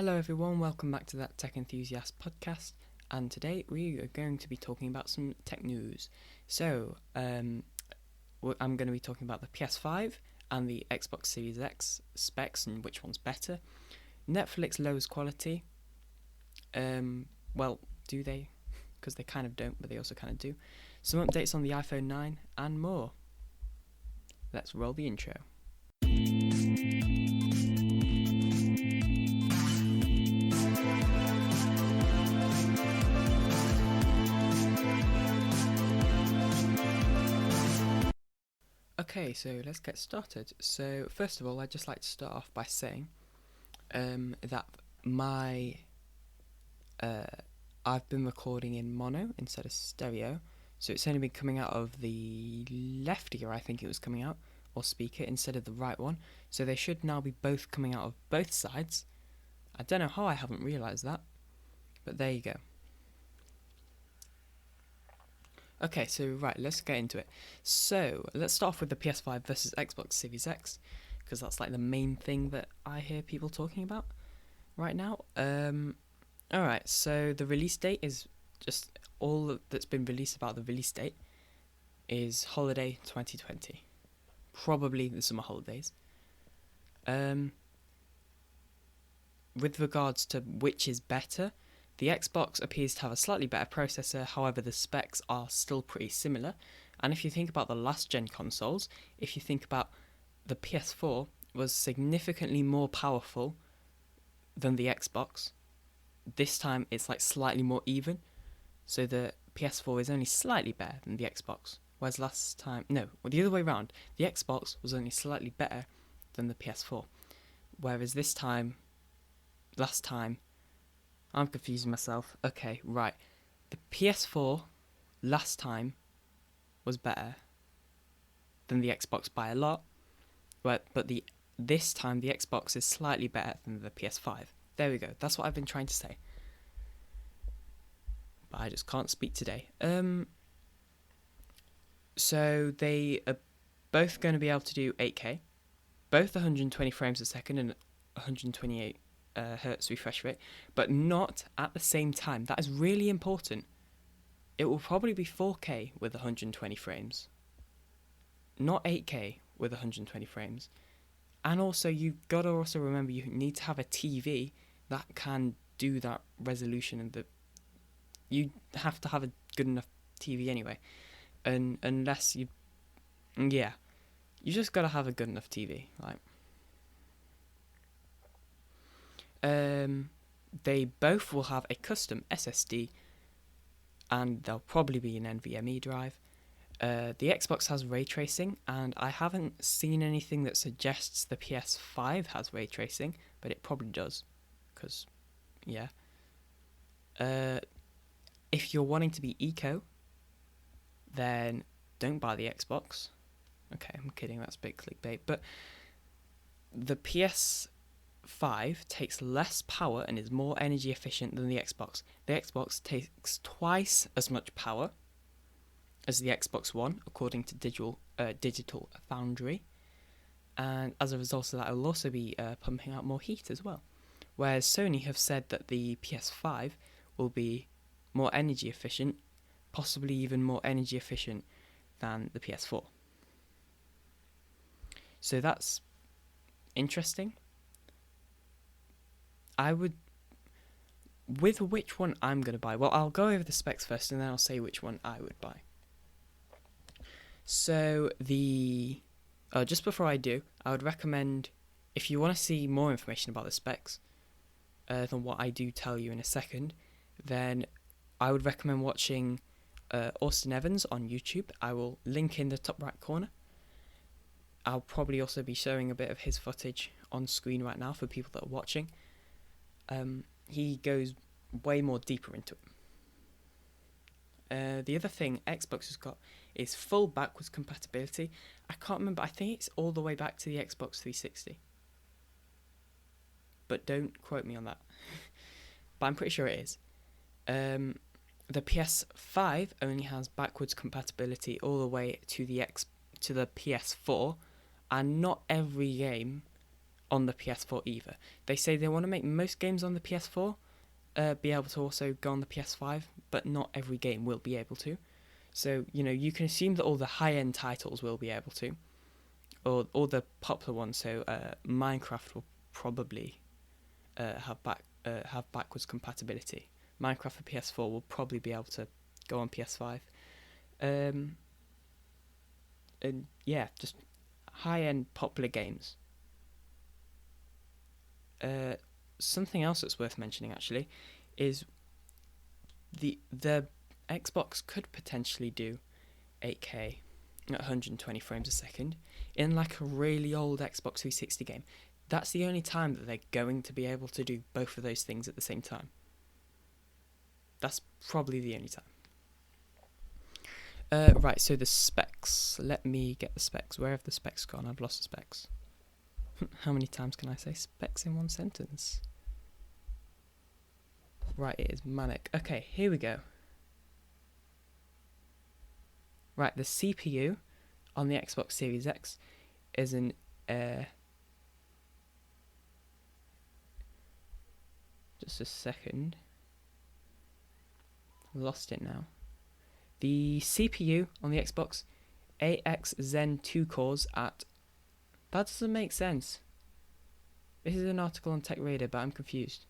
Hello everyone, welcome back to that Tech Enthusiast podcast, and today we are going to be talking about some tech news. I'm going to be talking about the PS5 and the Xbox Series X specs and which one's better. Netflix lowers quality. Do they? Because they kind of don't, but they also kind of do. Some updates on the iPhone 9 and more. Let's roll the intro. Okay, so let's get started. So first of all, I'd just like to start off by saying that I've been recording in mono instead of stereo, so it's only been coming out of the left ear, I think it was coming out, or speaker, instead of the right one. So they should now be both coming out of both sides. I don't know how I haven't realised that, but there you go. Okay, so right, let's get into it. So let's start off with the PS5 versus Xbox Series X, because that's like the main thing that I hear people talking about right now. Alright, so the release date is just all that's been released about the release date is holiday 2020, probably the summer holidays. With regards to which is better, the Xbox appears to have a slightly better processor, however the specs are still pretty similar. And if you think about the last gen consoles, if you think about the PS4 was significantly more powerful than the Xbox. This time it's like slightly more even, so the PS4 is only slightly better than the Xbox. Whereas the other way around, the Xbox was only slightly better than the PS4. Whereas last time, I'm confusing myself. Okay, right. The PS4 last time was better than the Xbox by a lot, but this time the Xbox is slightly better than the PS5. There we go. That's what I've been trying to say, but I just can't speak today. So they are both going to be able to do 8K, both 120 frames a second and 128 hertz refresh rate, but not at the same time. That is really important. It will probably be 4K with 120 frames, not 8K with 120 frames. And also, you've got to also remember you need to have a TV that can do that resolution, and you have to have a good enough TV anyway. And unless you just got to have a good enough TV, like. They both will have a custom SSD, and there'll probably be an NVMe drive. The Xbox has ray tracing, and I haven't seen anything that suggests the PS5 has ray tracing, but it probably does, because, yeah. If you're wanting to be eco, then don't buy the Xbox. Okay, I'm kidding, that's a bit clickbait, but the PS5 takes less power and is more energy efficient than the Xbox. The Xbox takes twice as much power as the Xbox One, according to Digital Foundry, and as a result of that, it will also be pumping out more heat as well. Whereas Sony have said that the PS5 will be more energy efficient, possibly even more energy efficient than the PS4. So that's interesting. With which one I'm going to buy, well, I'll go over the specs first and then I'll say which one I would buy. So just before I do, I would recommend, if you want to see more information about the specs than what I do tell you in a second, then I would recommend watching Austin Evans on YouTube. I will link in the top right corner. I'll probably also be showing a bit of his footage on screen right now for people that are watching. He goes way more deeper into it. The other thing Xbox has got is full backwards compatibility. I can't remember, I think it's all the way back to the Xbox 360. But don't quote me on that. But I'm pretty sure it is. The PS5 only has backwards compatibility all the way to the PS4, and not every game on the PS4 either. They say they want to make most games on the PS4 be able to also go on the PS5, but not every game will be able to. So, you can assume that all the high-end titles will be able to, or all the popular ones. So, Minecraft will probably have backwards compatibility. Minecraft for PS4 will probably be able to go on PS5. And yeah, just high-end popular games. Something else that's worth mentioning actually is the Xbox could potentially do 8K at 120 frames a second in like a really old Xbox 360 game. That's the only time that they're going to be able to do both of those things at the same time. That's probably the only time. Right, so the specs. Let me get the specs. Where have the specs gone? I've lost the specs. How many times can I say specs in one sentence? Right, it is manic. Okay, here we go. Right, the CPU on the Xbox Series X is an just a second. Lost it now. The CPU on the Xbox, AX Zen 2 cores at... That doesn't make sense. This is an article on Tech Radar, but I'm confused.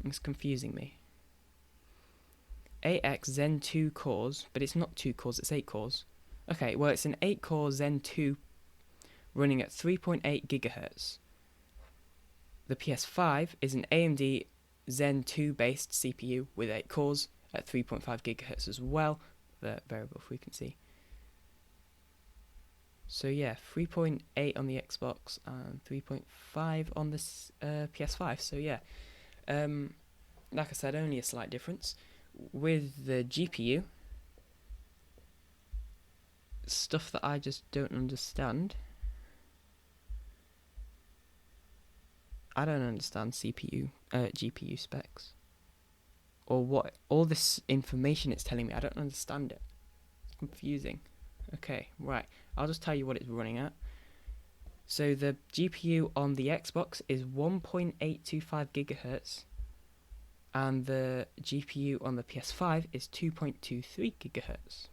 It's confusing me. AX Zen 2 cores, but it's not 2 cores, it's 8 cores. Okay, well, it's an 8-core Zen 2 running at 3.8 gigahertz. The PS5 is an AMD Zen 2 based CPU with 8 cores at 3.5 gigahertz as well, the variable frequency. So yeah, 3.8 on the Xbox and 3.5 on the PS5. So yeah, like I said, only a slight difference. With the GPU, stuff that I just don't understand. I don't understand GPU specs. Or what all this information it's telling me. I don't understand it. It's confusing. Okay, right. I'll just tell you what it's running at. So the GPU on the Xbox is 1.825 gigahertz. And the GPU on the PS5 is 2.23 gigahertz.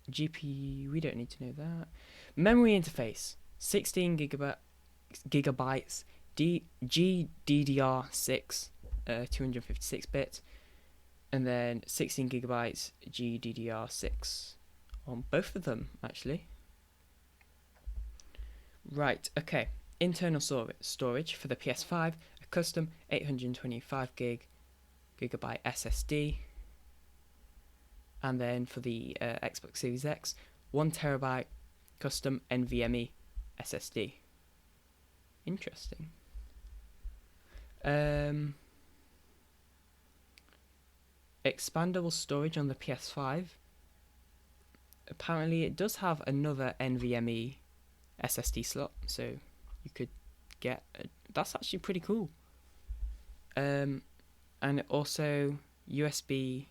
GPU, we don't need to know that. Memory interface, 16 gigabytes, GDDR6, 256 bit, and then 16 gigabytes GDDR6 on both of them, actually. Right, okay. Internal storage for the PS5, a custom 825 gigabyte SSD, and then for the Xbox Series X, 1 terabyte custom NVMe SSD. Interesting. Expandable storage on the PS5. Apparently it does have another NVMe SSD slot, so you could get that's actually pretty cool. And also USB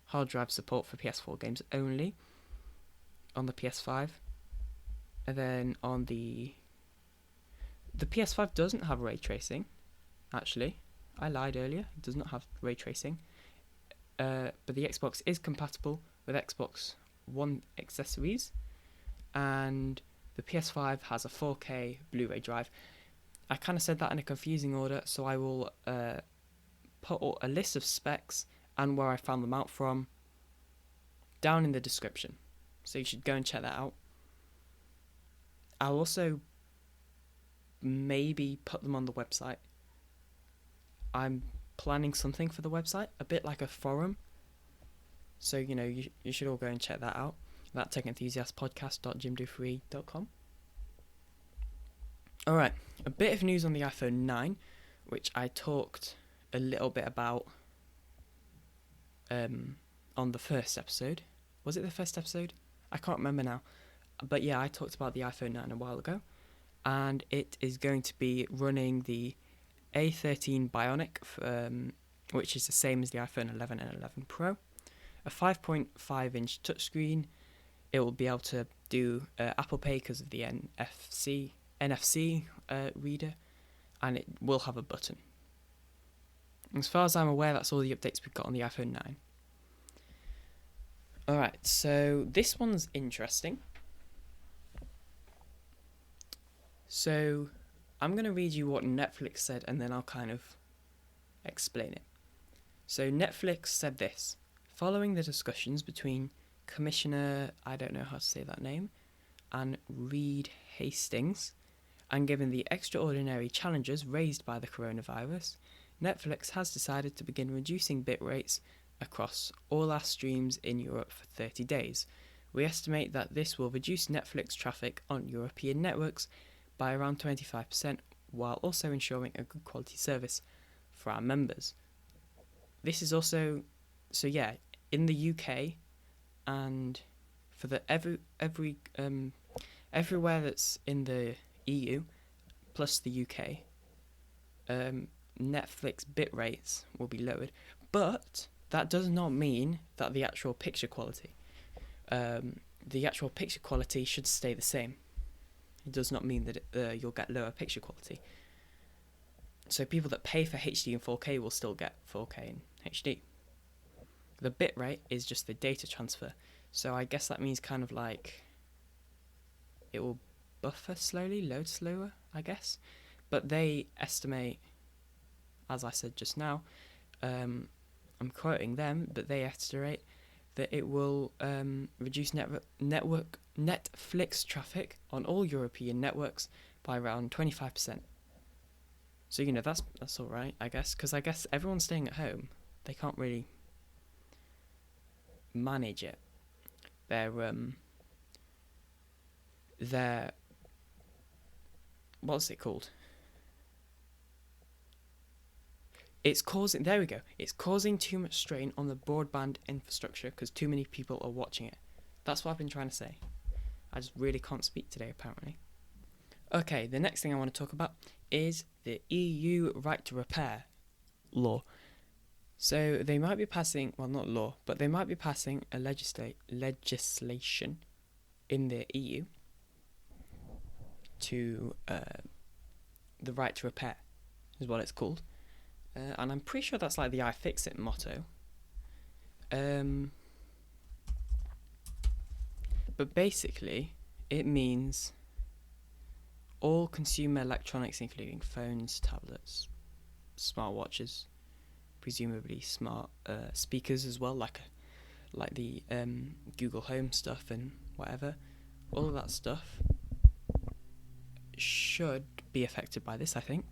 hard drive support for PS4 games only on the PS5. And then on the PS5 doesn't have ray tracing, actually. I lied earlier, it does not have ray tracing. But the Xbox is compatible with Xbox One accessories, and the PS5 has a 4K Blu-ray drive. I kind of said that in a confusing order, so I will put a list of specs and where I found them out from down in the description, so you should go and check that out. I'll also maybe put them on the website. I'm planning something for the website, a bit like a forum. So, you should all go and check that out. That techenthusiastpodcast.jimdo3.com. Alright, a bit of news on the iPhone 9, which I talked a little bit about on the first episode. Was it the first episode? I can't remember now. But yeah, I talked about the iPhone 9 a while ago. And it is going to be running the A13 Bionic, which is the same as the iPhone 11 and 11 Pro. A 5.5-inch touchscreen, It will be able to do Apple Pay because of the NFC reader, and it will have a button. As far as I'm aware, that's all the updates we've got on the iPhone 9. Alright, so this one's interesting. So I'm going to read you what Netflix said, and then I'll kind of explain it. So Netflix said this: following the discussions between Commissioner, I don't know how to say that name, and Reed Hastings, and given the extraordinary challenges raised by the coronavirus, Netflix has decided to begin reducing bit rates across all our streams in Europe for 30 days. We estimate that this will reduce Netflix traffic on European networks by around 25%, while also ensuring a good quality service for our members. This is also, so yeah, in the UK and for the everywhere that's in the EU plus the UK, Netflix bit rates will be lowered, but that does not mean that the actual picture quality should stay the same. It does not mean that you'll get lower picture quality. So people that pay for HD and 4K will still get 4K and HD. The bit rate is just the data transfer. So I guess that means kind of like it will buffer slowly, load slower, I guess. But they estimate, as I said just now, I'm quoting them, but they estimate that it will reduce Netflix traffic on all European networks by around 25%. So, you know, that's all right, I guess, because I guess everyone's staying at home. They can't really manage it. They're what's it called? It's causing too much strain on the broadband infrastructure because too many people are watching it. That's what I've been trying to say. I just really can't speak today, apparently. Okay, the next thing I want to talk about is the EU right to repair law. So they might be passing, well, not law, but they might be passing a legislation in the EU to the right to repair is what it's called. And I'm pretty sure that's like the iFixit motto. But basically, it means all consumer electronics, including phones, tablets, smartwatches, presumably smart speakers as well, like the Google Home stuff and whatever, all of that stuff should be affected by this, I think.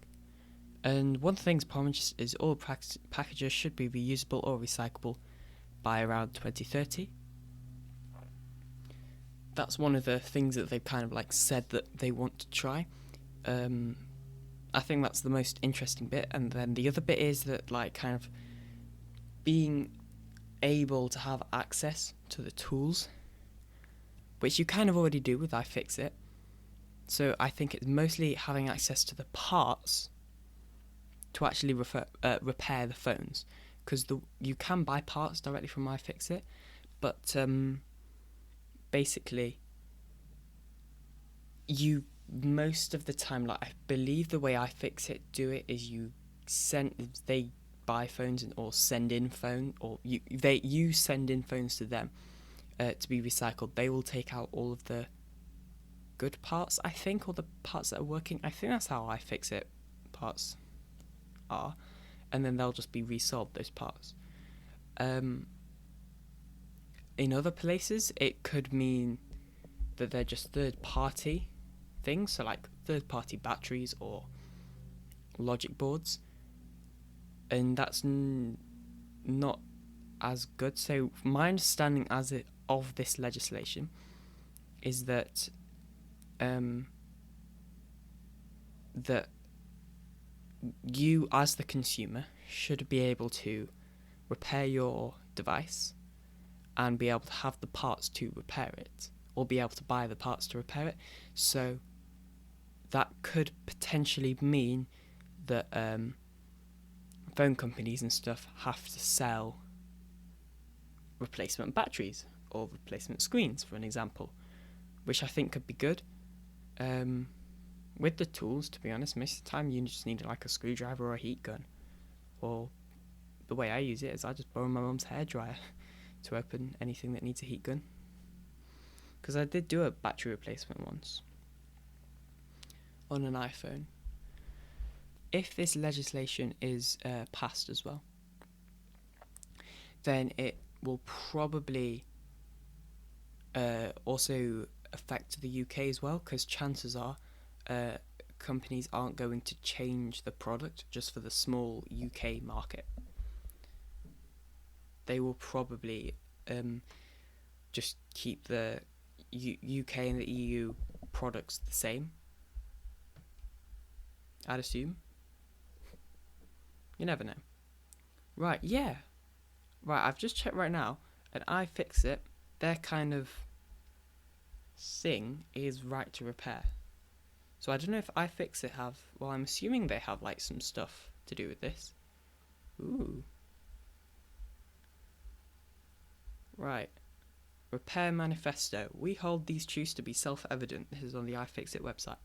And one of the things promised is all packages should be reusable or recyclable by around 2030. That's one of the things that they've kind of like said that they want to try. I think that's the most interesting bit. And then the other bit is that like kind of being able to have access to the tools, which you kind of already do with iFixit. So I think it's mostly having access to the parts to actually repair the phones, because you can buy parts directly from iFixit, but basically you most of the time, like I believe the way iFixit do it is they buy phones or send in phone, or you send in phones to them to be recycled. They will take out all of the good parts, I think, or the parts that are working. I think that's how iFixit parts are, and then they'll just be resold, those parts. In other places it could mean that they're just third-party things, so like third-party batteries or logic boards, and that's not as good. So my understanding of this legislation is that that you as the consumer should be able to repair your device and be able to have the parts to repair it, or be able to buy the parts to repair it. So that could potentially mean that phone companies and stuff have to sell replacement batteries, or replacement screens, for an example, which I think could be good. With the tools, to be honest, most of the time you just need like a screwdriver or a heat gun. Or the way I use it is I just borrow my mum's hairdryer to open anything that needs a heat gun. Because I did do a battery replacement once on an iPhone. If this legislation is passed as well, then it will probably also affect the UK as well, because chances are companies aren't going to change the product just for the small UK market. They will probably just keep the UK and the EU products the same, I'd assume. You never know. Right, yeah. Right, I've just checked right now, and iFixit, their kind of thing is right to repair. So I don't know if iFixit have, well, I'm assuming they have like some stuff to do with this. Ooh. Right. Repair manifesto. We hold these truths to be self-evident. This is on the iFixit website.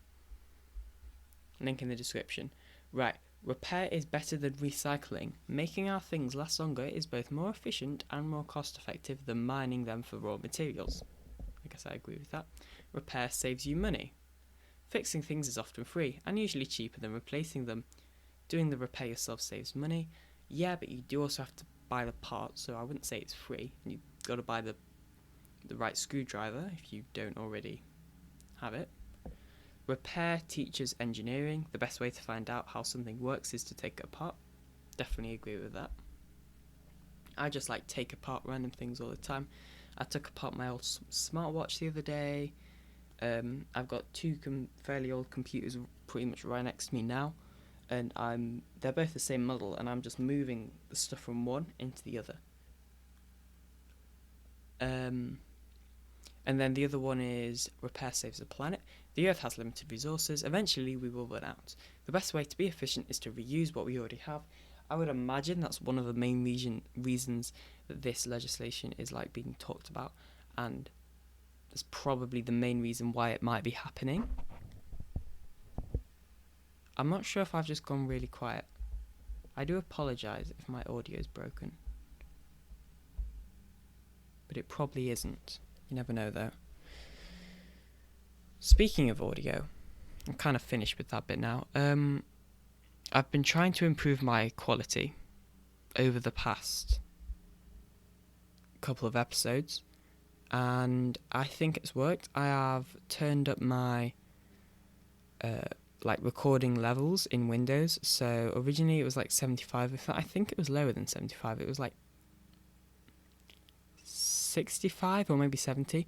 Link in the description. Right. Repair is better than recycling. Making our things last longer is both more efficient and more cost-effective than mining them for raw materials. I guess I agree with that. Repair saves you money. Fixing things is often free and usually cheaper than replacing them. Doing the repair yourself saves money. Yeah, but you do also have to buy the parts, so I wouldn't say it's free. You've got to buy the right screwdriver if you don't already have it. Repair teaches engineering. The best way to find out how something works is to take it apart. Definitely agree with that. I just like take apart random things all the time. I took apart my old smartwatch the other day. I've got two fairly old computers pretty much right next to me now, and they're both the same model, and I'm just moving the stuff from one into the other. And then the other one is repair saves the planet. The Earth has limited resources. Eventually we will run out. The best way to be efficient is to reuse what we already have. I would imagine that's one of the main reasons that this legislation is like being talked about, and that's probably the main reason why it might be happening. I'm not sure if I've just gone really quiet. I do apologise if my audio is broken, but it probably isn't. You never know though. Speaking of audio, I'm kind of finished with that bit now. I've been trying to improve my quality over the past couple of episodes, and I think it's worked. I have turned up my recording levels in Windows. So originally it was like 75. I think it was lower than 75. It was like 65 or maybe 70.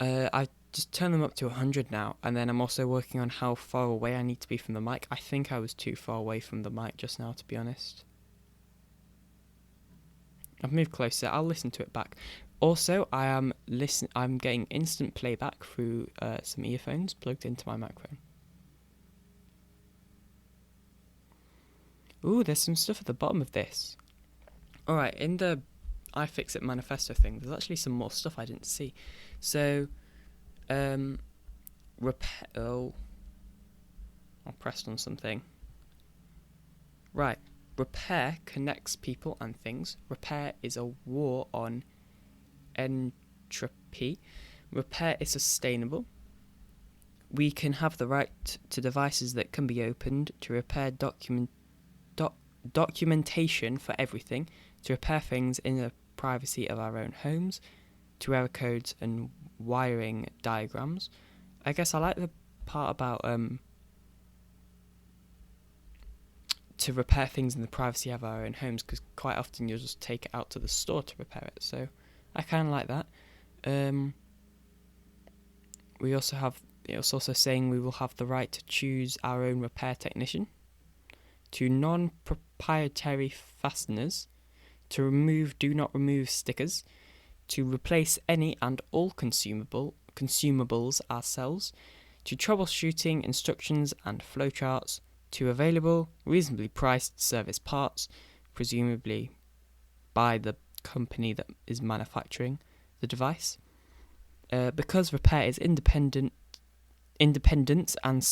I just turned them up to 100 now, and then I'm also working on how far away I need to be from the mic. I think I was too far away from the mic just now, to be honest. I've moved closer. I'll listen to it back. Also, I'm getting instant playback through some earphones plugged into my microphone. Ooh, there's some stuff at the bottom of this. Alright, in the iFixit manifesto thing, there's actually some more stuff I didn't see. So, repair. Oh, I pressed on something. Right, repair connects people and things. Repair is a war on entropy. Repair is sustainable. We can have the right to devices that can be opened, to repair documentation for everything, to repair things in the privacy of our own homes, to error codes and wiring diagrams. I guess I like the part about to repair things in the privacy of our own homes, because quite often you'll just take it out to the store to repair it, so I kind of like that. We also have, it's also saying we will have the right to choose our own repair technician, to non-proprietary fasteners, to remove do not remove stickers, to replace any and all consumables ourselves, to troubleshooting instructions and flowcharts, to available, reasonably priced service parts, presumably by the company that is manufacturing, the device. Because repair is independence and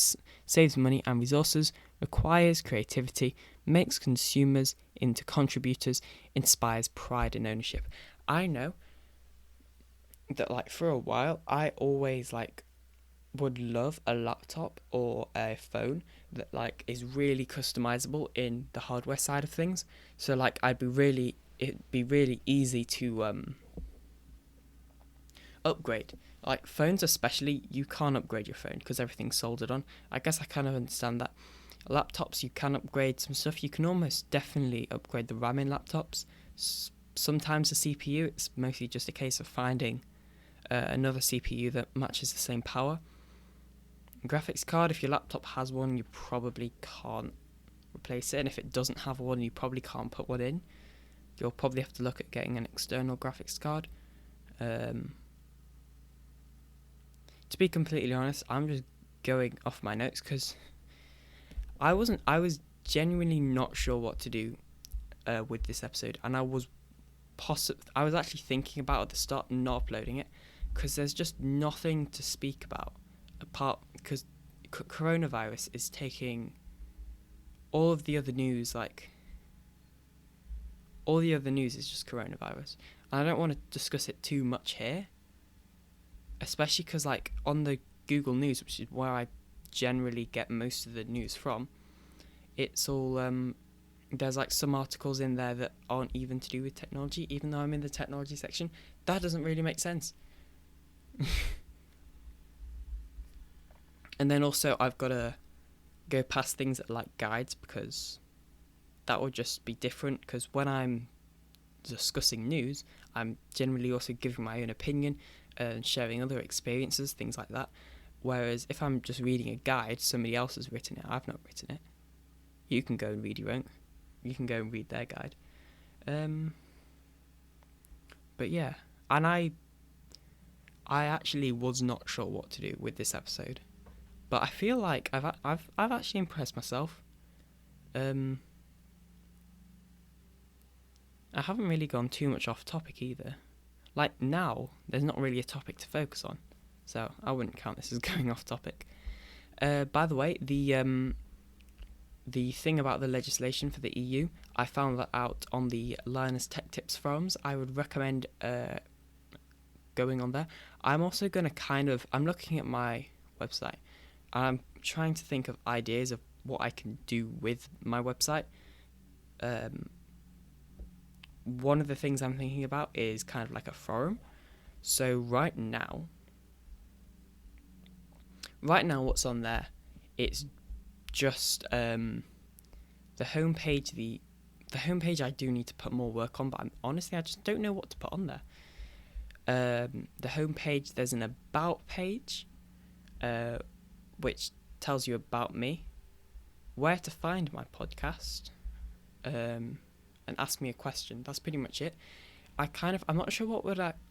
saves money and resources, requires creativity, makes consumers into contributors, inspires pride and ownership. I know that like for a while I always like would love a laptop or a phone that like is really customizable in the hardware side of things. So like it'd be really easy to upgrade. Like phones especially, you can't upgrade your phone because everything's soldered on. I guess I kind of understand that. Laptops, you can upgrade some stuff. You can almost definitely upgrade the RAM in laptops. Sometimes the CPU, it's mostly just a case of finding another CPU that matches the same power. Graphics card, if your laptop has one, you probably can't replace it. And if it doesn't have one, you probably can't put one in. You'll probably have to look at getting an external graphics card. To be completely honest, I'm just going off my notes because I was genuinely not sure what to do with this episode, and I was actually thinking about at the start not uploading it because there's just nothing to speak about apart because coronavirus is taking all of the other news. Like all the other news is just coronavirus, and I don't want to discuss it too much here, especially because like on the Google News, which is where I generally get most of the news from, it's all there's like some articles in there that aren't even to do with technology, even though I'm in the technology section. That doesn't really make sense. And then also I've got to go past things that like guides because that would just be different, because when I'm discussing news, I'm generally also giving my own opinion and sharing other experiences, things like that. Whereas if I'm just reading a guide, somebody else has written it, I've not written it. You can go and read your own. You can go and read their guide. But yeah, and I actually was not sure what to do with this episode, but I feel like I've actually impressed myself. I haven't really gone too much off topic either. Like now, there's not really a topic to focus on, so I wouldn't count this as going off topic. By the way, the thing about the legislation for the EU, I found that out on the Linus Tech Tips forums. I would recommend going on there. I'm also going to I'm looking at my website, and I'm trying to think of ideas of what I can do with my website. One of the things I'm thinking about is kind of like a forum. So right now what's on there, it's just the homepage. The homepage I do need to put more work on, but I just don't know what to put on there. The homepage, there's an about page, which tells you about me, where to find my podcast, and ask me a question. That's pretty much it. I'm not sure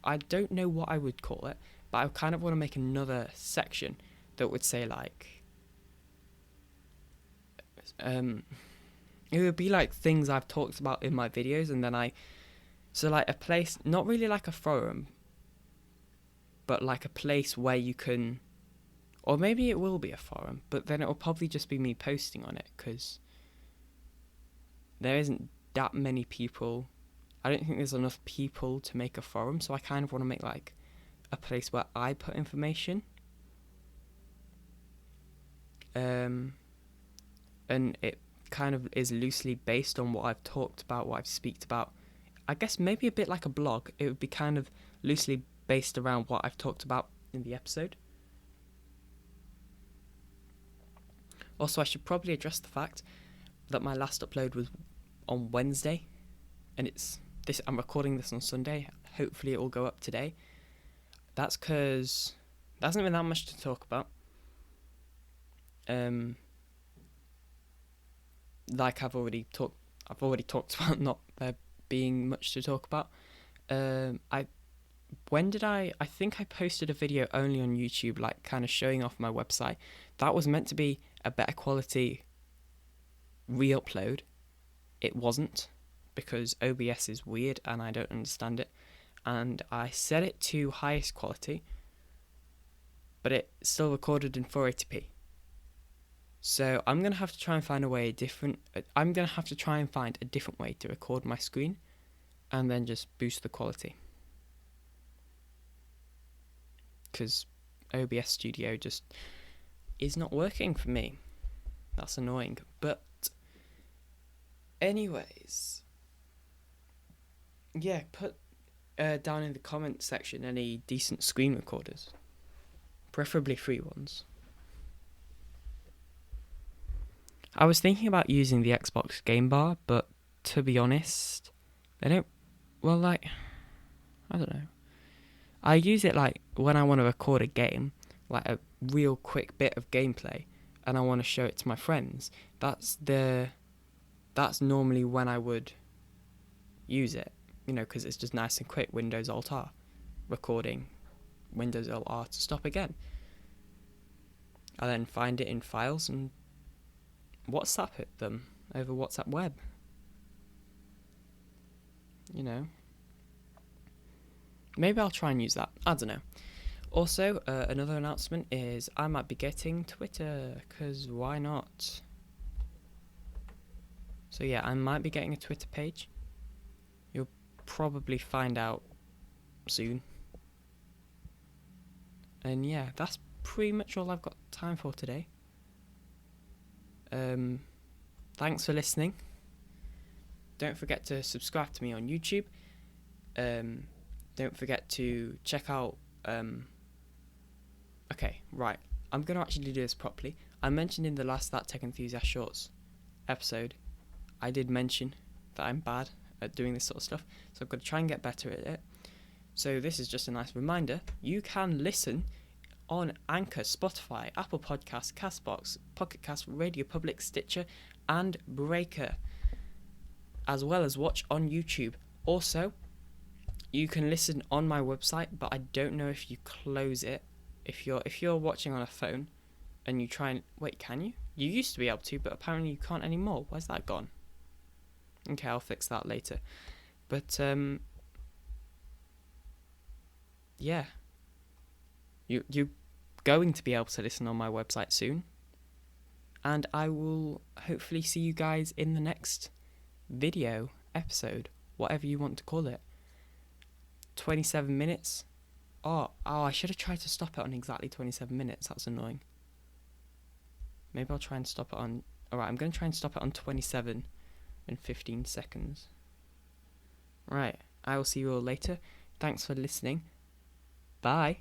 I don't know what I would call it, but I kind of want to make another section that would say like, it would be like things I've talked about in my videos, and then so like a place, not really like a forum, but like a place where you can, or maybe it will be a forum, but then it will probably just be me posting on it, because there isn't that many people. I don't think there's enough people to make a forum, so I kind of want to make like a place where I put information. And it kind of is loosely based on what I've talked about, what I've speaked about. I guess maybe a bit like a blog. It would be kind of loosely based around what I've talked about in the episode. Also, I should probably address the fact that my last upload was on Wednesday, and I'm recording this on Sunday. Hopefully it will go up today. That's because there hasn't been that much to talk about. Like I've already talked about not there being much to talk about. I think I posted a video only on YouTube, like kind of showing off my website. That was meant to be a better quality re-upload. It wasn't, because OBS is weird and I don't understand it. and I set it to highest quality, but it still recorded in 480p. So I'm going to have to try and find a different way to record my screen and then just boost the quality. Because OBS Studio just is not working for me. That's annoying. But anyways, yeah, put down in the comment section any decent screen recorders. Preferably free ones. I was thinking about using the Xbox Game Bar, but to be honest, I don't know. I use it like when I want to record a game, like a real quick bit of gameplay, and I want to show it to my friends. That's normally when I would use it, because it's just nice and quick. Windows Alt R, recording, Windows Alt R to stop again. I then find it in files and WhatsApp it them over WhatsApp web. Maybe I'll try and use that. I don't know. Also, another announcement is I might be getting Twitter, because why not? So yeah, I might be getting a Twitter page. You'll probably find out soon. And yeah, that's pretty much all I've got time for today. Thanks for listening. Don't forget to subscribe to me on YouTube. Don't forget to check out... Okay, right. I'm going to actually do this properly. I mentioned in the last That Tech Enthusiast Shorts episode, I did mention that I'm bad at doing this sort of stuff, so I've got to try and get better at it. So this is just a nice reminder. You can listen on Anchor, Spotify, Apple Podcasts, Castbox, Pocket Cast, Radio Public, Stitcher, and Breaker, as well as watch on YouTube. Also, you can listen on my website, but I don't know if you close it. If you're watching on a phone and you try and... Wait, can you? You used to be able to, but apparently you can't anymore. Where's that gone? Okay, I'll fix that later. But, yeah. You're going to be able to listen on my website soon. And I will hopefully see you guys in the next video, episode, whatever you want to call it. 27 minutes. Oh, I should have tried to stop it on exactly 27 minutes. That's annoying. Maybe I'll try and stop it on... Alright, I'm going to try and stop it on 27 and 15 seconds. Right, I will see you all later. Thanks for listening. Bye.